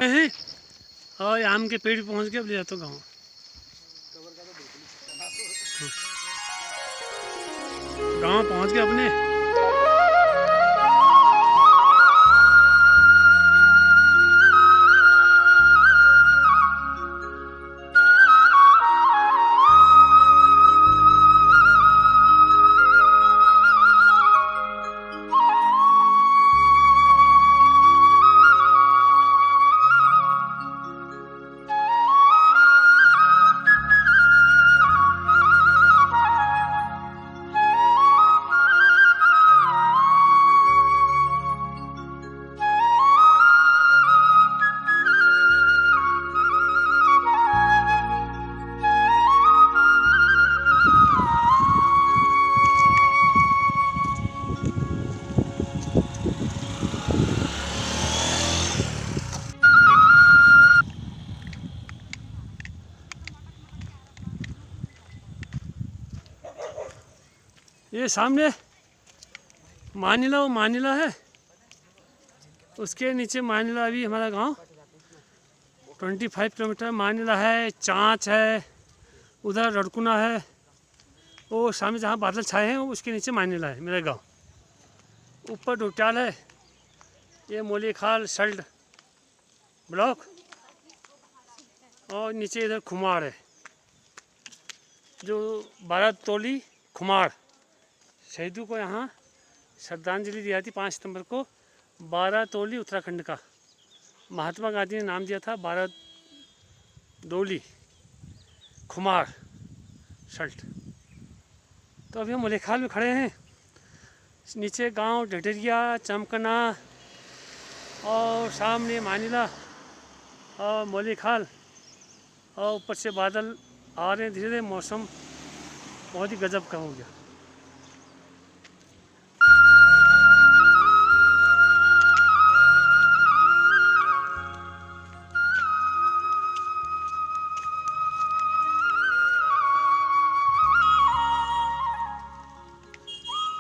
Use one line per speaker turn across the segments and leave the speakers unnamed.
हैं और आम के पेड़ पहुंच गए। अब ले जाता हूँ गाँव। गाँव पहुंच गए अपने। ये सामने मानिला, वो मानिला है, उसके नीचे मानिला अभी हमारा गांव 25 किलोमीटर। मानिला है, चाँच है, उधर रड़कुना है, वो सामने जहाँ बादल छाए हैं उसके नीचे मानिला है मेरा गांव। ऊपर डोट्याल है, ये मोलीखाल सल्ट ब्लॉक, और नीचे इधर खुमार है, जो 12 तोली खुमार शहीदों को यहाँ श्रद्धांजलि दी थी 5 सितंबर को। 12 तोली उत्तराखंड का महात्मा गांधी ने नाम दिया था, 12 तोली खुमार सल्ट। तो अभी हम मोलीखाल में खड़े हैं। नीचे गांव ढटरिया, चमकना और सामने मानिला और मोलीखाल, और ऊपर से बादल आ रहे हैं धीरे धीरे। मौसम बहुत ही गजब का हो गया।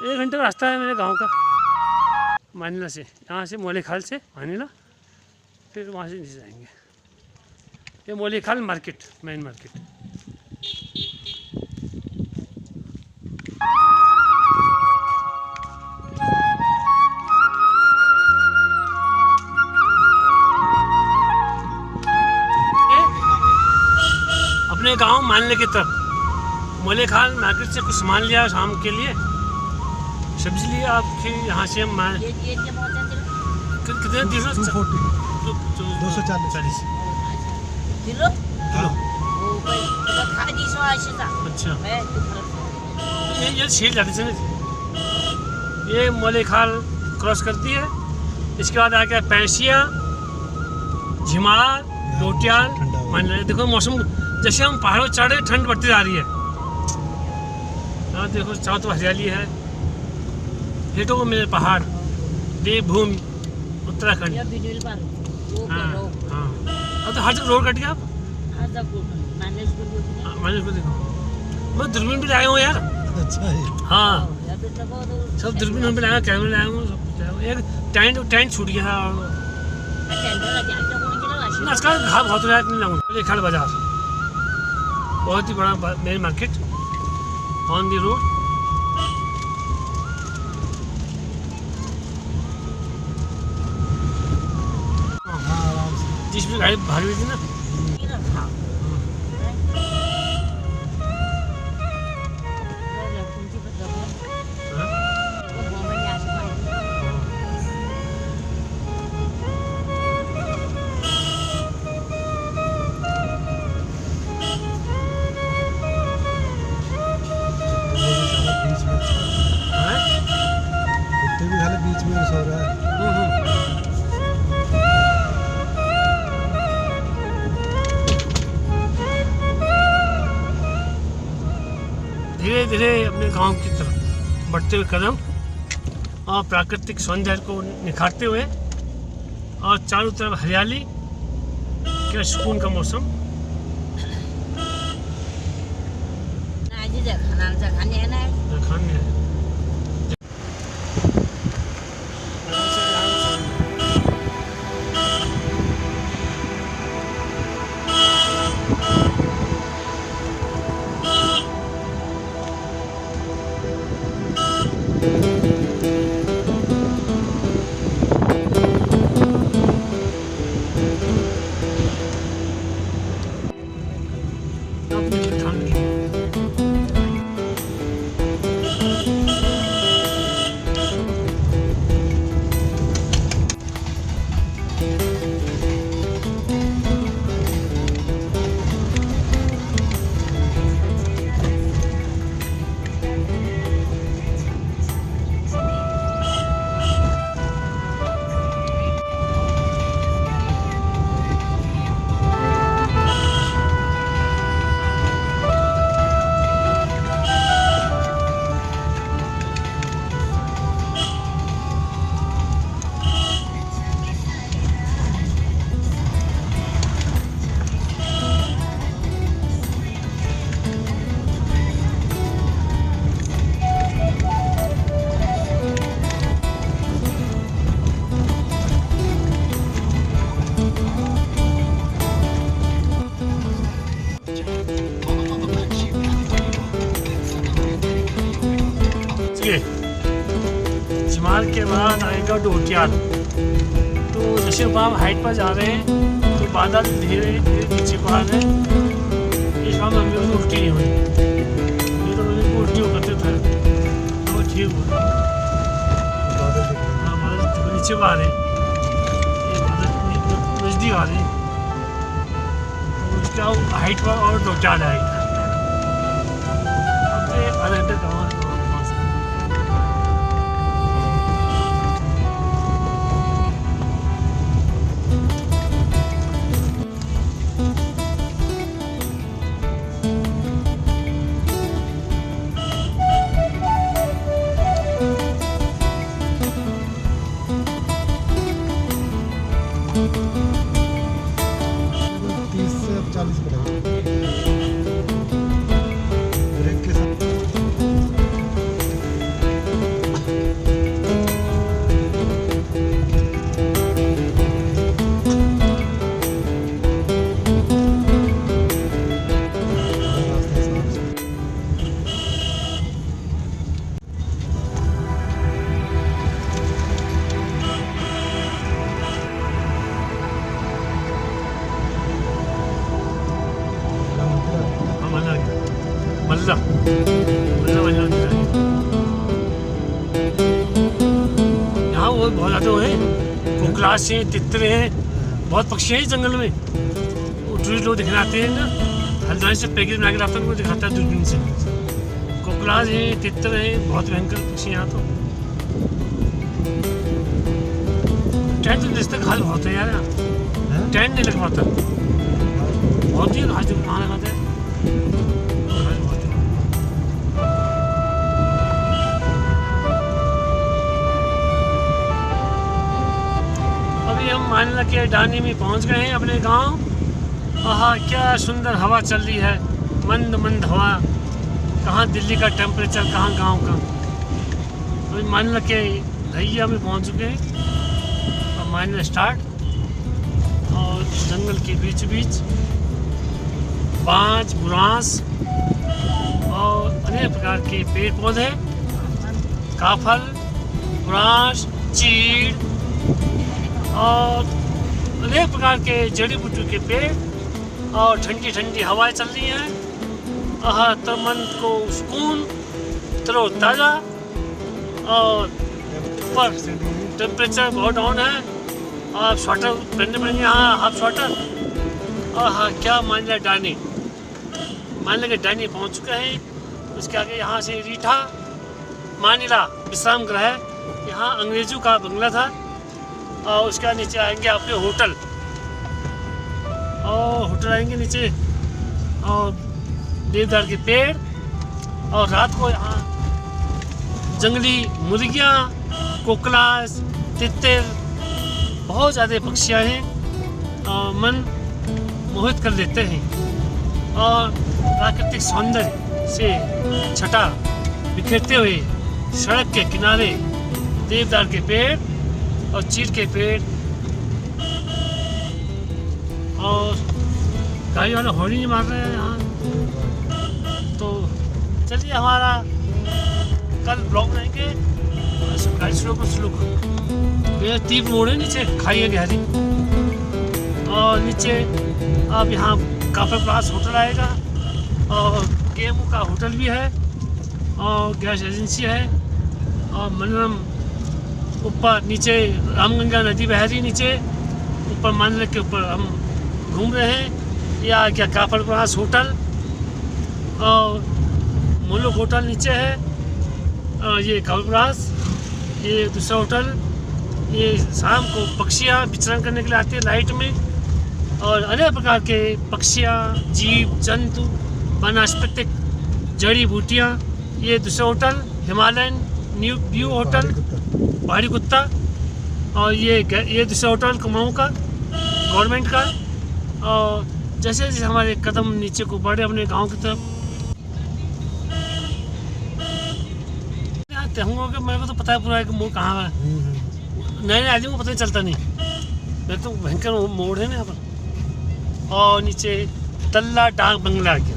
एक घंटे का रास्ता है मेरे गांव का मानिला से, यहाँ से मोलीखाल से मानिला, फिर वहाँ से नीचे जाएंगे। ये मोलीखाल मार्केट, मेन मार्केट। अपने गांव मानिला की तरफ मोलीखाल मार्केट से कुछ सामान लिया शाम के लिए, सब्जी लिया आपके यहाँ से। हम कितने 240
किलो
किलो। अच्छा, ये छील जाती है ना। ये मोलीखाल क्रॉस करती है, इसके बाद आ गया पैंसिया, झिमार, डोट्याल, मानिला। देखो मौसम जैसे हम पहाड़ों चढ़ रहे, ठंड बढ़ती जा रही है। हाँ देखो चारों तो हरियाली है। हेठों को मेरे पहाड़, देवभूमि उत्तराखंड। हाँ हाँ, अब तो हर जगह रोड कट गया। आप मैंने इसको देखो, मैं दूरबीन भी लाया हूँ यार।
अच्छा है।
हाँ सब दूरबीन भी लाया, कैमरा लाया हूँ, सब लाया हूँ। एक टेंट छूट गया है और इसका घाव बहुत रहा है। नहीं लाऊंगा। मोलीखाल बाजार बहुत ही बड़ा main market on the road. जिसमें गाड़ी भाग रही थी ना।
बीच में सो रहा है।
धीरे धीरे अपने गांव की तरफ बढ़ते हुए कदम, और प्राकृतिक सौंदर्य को निखारते हुए, और चारों तरफ हरियाली, क्या सुकून का मौसम। खाने है। अपनी ठंड की। चिमार के बाद आएगा डोटियाल। तो जैसे हम हाइट पर जा रहे हैं तो बादल धीरे धीरे नीचे को आ रहे हैं। इस बार मम्मी को उल्टी नहीं हुई, ये तो मम्मी को उल्टी करते थे तो ठीक हुआ। हाँ बादल नीचे को आ रहे, ये बादल नजदीक आ रहे, तो उसका हाइट पर और डोटियाल आएगा। अब आधे घंटे का यहाँ वो बहुत ज़्यादा है, कोकलाश है, तितरे हैं, बहुत पक्षी हैं जंगल में। टूरिस्ट लोग दिखने आते हैं ना, हल्द्वानी से पैकेज बना के लाते हैं, दिखाता है दूरबीन से। कोकलाश है, तितरे हैं, बहुत भयंकर पक्षी यहाँ तो। टेंट तो जिस तक घास बहुत है यार, टेंट नहीं लग पाता, बहुत ही घास खाना खाते हैं। हम मानिला के डानी में पहुंच गए हैं अपने गांव। आहा क्या सुंदर हवा चल रही है, मंद मंद हवा। कहाँ दिल्ली का टेम्परेचर, कहाँ गांव का। अभी मानिला के लहिया में पहुंच चुके हैं। अब मानिला स्टार्ट, और जंगल के बीच बीच बांज, बुरांस और अनेक प्रकार के पेड़ पौधे, काफल, बुरांस, चीड़ और अनेक प्रकार के जड़ी बूटी के पेड़, और ठंडी ठंडी हवाएं चल रही हैं। आह तो मन को सुकून, तरोताज़ा। और ऊपर टेम्परेचर बहुत डाउन है, और स्वेटर पहनने पड़ेंगे, यहाँ हाफ स्वेटर। आह क्या मानिला डानी, मानिला के डानी पहुँच चुके हैं। उसके आगे यहाँ से रीठा मानिला विश्राम गृह, यहाँ अंग्रेजों का बंगला था। और उसके नीचे आएंगे अपने होटल, और होटल आएंगे नीचे, और देवदार के पेड़, और रात को यहाँ जंगली मुर्गियाँ, कोकलास, तितर, बहुत ज़्यादा पक्षियाँ हैं, और मन मोहित कर देते हैं। और प्राकृतिक सौंदर्य से छटा बिखेरते हुए सड़क के किनारे देवदार के पेड़ और चीड़ के पेड़, और गाड़ी वाले हॉर्न नहीं मार रहे हैं यहाँ। तो चलिए हमारा कल ब्लॉग रहेंगे गाड़ी स्लो ये तीन मोड़ है, नीचे खाई है गहरी, और नीचे अब यहाँ काफर प्लास होटल आएगा, और केएमओ का होटल भी है और गैस एजेंसी है और मनोरम ऊपर नीचे रामगंगा नदी बह रही नीचे ऊपर मंदिर के ऊपर हम घूम रहे हैं। या क्या काफल प्रवास होटल और मुलुक होटल नीचे है और ये काफल ये दूसरा होटल। ये शाम को पक्षियाँ विचरण करने के लिए आती है नाइट में और अनेक प्रकार के पक्षियाँ जीव जंतु वनस्पतिक जड़ी बूटियाँ। ये दूसरा hotel Himalayan new view hotel पहाड़ी कुत्ता और ये दूसरा होटल कुमाऊँ का गवर्नमेंट का। और जैसे जैसे हमारे कदम नीचे को बढ़े अपने गांव की तरफ हूँ कि मेरे को तो पता है पूरा है कि मोड़ कहाँ है। नए नए आदमी को पता नहीं चलता नहीं। मेरे तो भयंकर मोड़ है ना यहाँ पर। और नीचे तल्ला डाक बंगला आ गया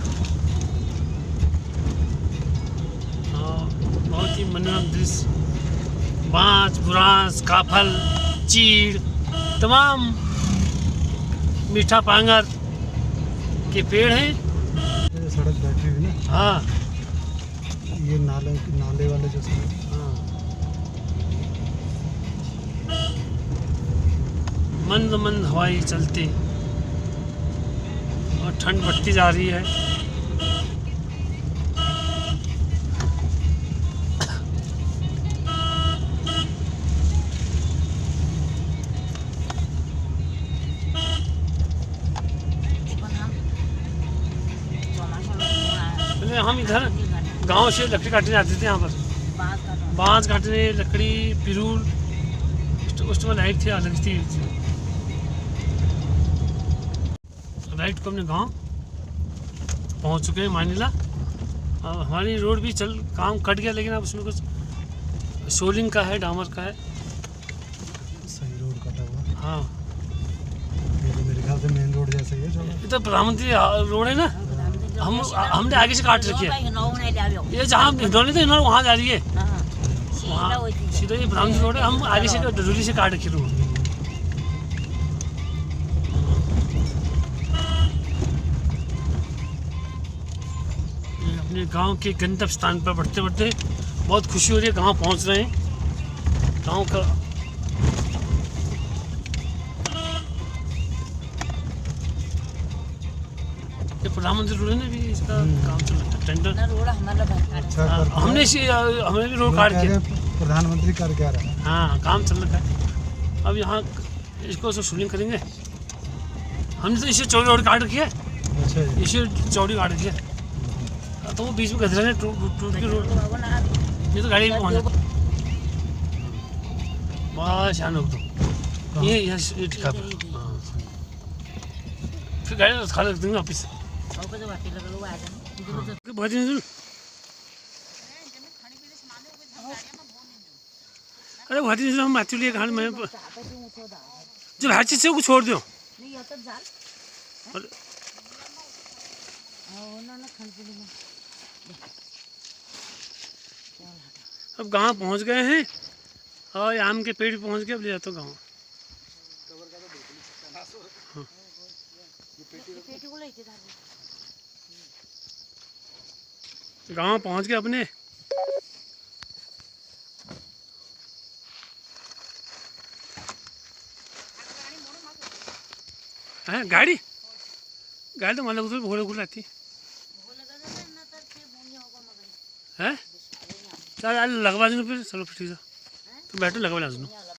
और बहुत ही मनोरम दृश्य। बाँस बुरांस काफल चीड़ तमाम मीठा पांगर के पेड़ हैं।
ये सड़क बैठी हुई ना।
हाँ
ये नाले वाले जो सड़क।
हाँ मंद मंद हवाएं चलती और ठंड बढ़ती जा रही है। पहले हम इधर गांव से लकड़ी काटने आते थे यहाँ पर। बाँस काटने लकड़ी पिरूल उस समय लाइट थी अलग थी। राइट को अपने गांव पहुंच चुके हैं मानीला। अब हमारी रोड भी काम कट गया लेकिन अब उसमें कुछ सोलिंग का है डामर का है।
सही रोड कटा हुआ।
हाँ
ये तो मेरे ख्याल से मेन रोड जैसे ही है। चलो
ये तो प्रधानमंत्री रोड है ना। हमने आगे से काट रखी है। ये जहाँ हिंडौली थे वहाँ जा रही है। वहाँ सीधा ये प्रधानमंत्री रोड है। हम आगे से डडोली से काट रखी रोड। अपने गांव के गंतव्य स्थान पर बढ़ते बढ़ते बहुत खुशी हो रही है। गांव पहुंच रहे हैं। गांव का ये प्रधानमंत्री रोड ने भी इसका काम चल रहा है टेंडर।
अच्छा
हमने भी रोड काट के
प्रधानमंत्री कर क्या रहा है।
हाँ काम चल रहा है। अब यहाँ इसको सब शूटिंग करेंगे। हमने तो इसे चौड़ी रोड काट रखी है।
अच्छा जी।
इसे चौड़ी काट रखी है तो वो बीच में गधरे ने टूट की रोड। ये तो गाड़ी भी पहुँच जाती। बस यहाँ रोक दो। ये ठिका पर। हाँ फिर गाड़ी खा रख देंगे वापिस। बहुत अरे बहुत हम एक्चुअली कहानी में जो हर चीज़ से वो छोड़ दो। अब गांव पहुंच गए हैं और आम के पेड़ भी पहुंच गए। अब ले जाता हूँ गाँव। हाँ। गाँव पहुंच गए अपने। है गाड़ी तो मतलब उधर घोड़े घोड़े आती है। चल लगवा दूँ फिर। चलो फिर ठीक है तो बैठो लगवा ला दूँ।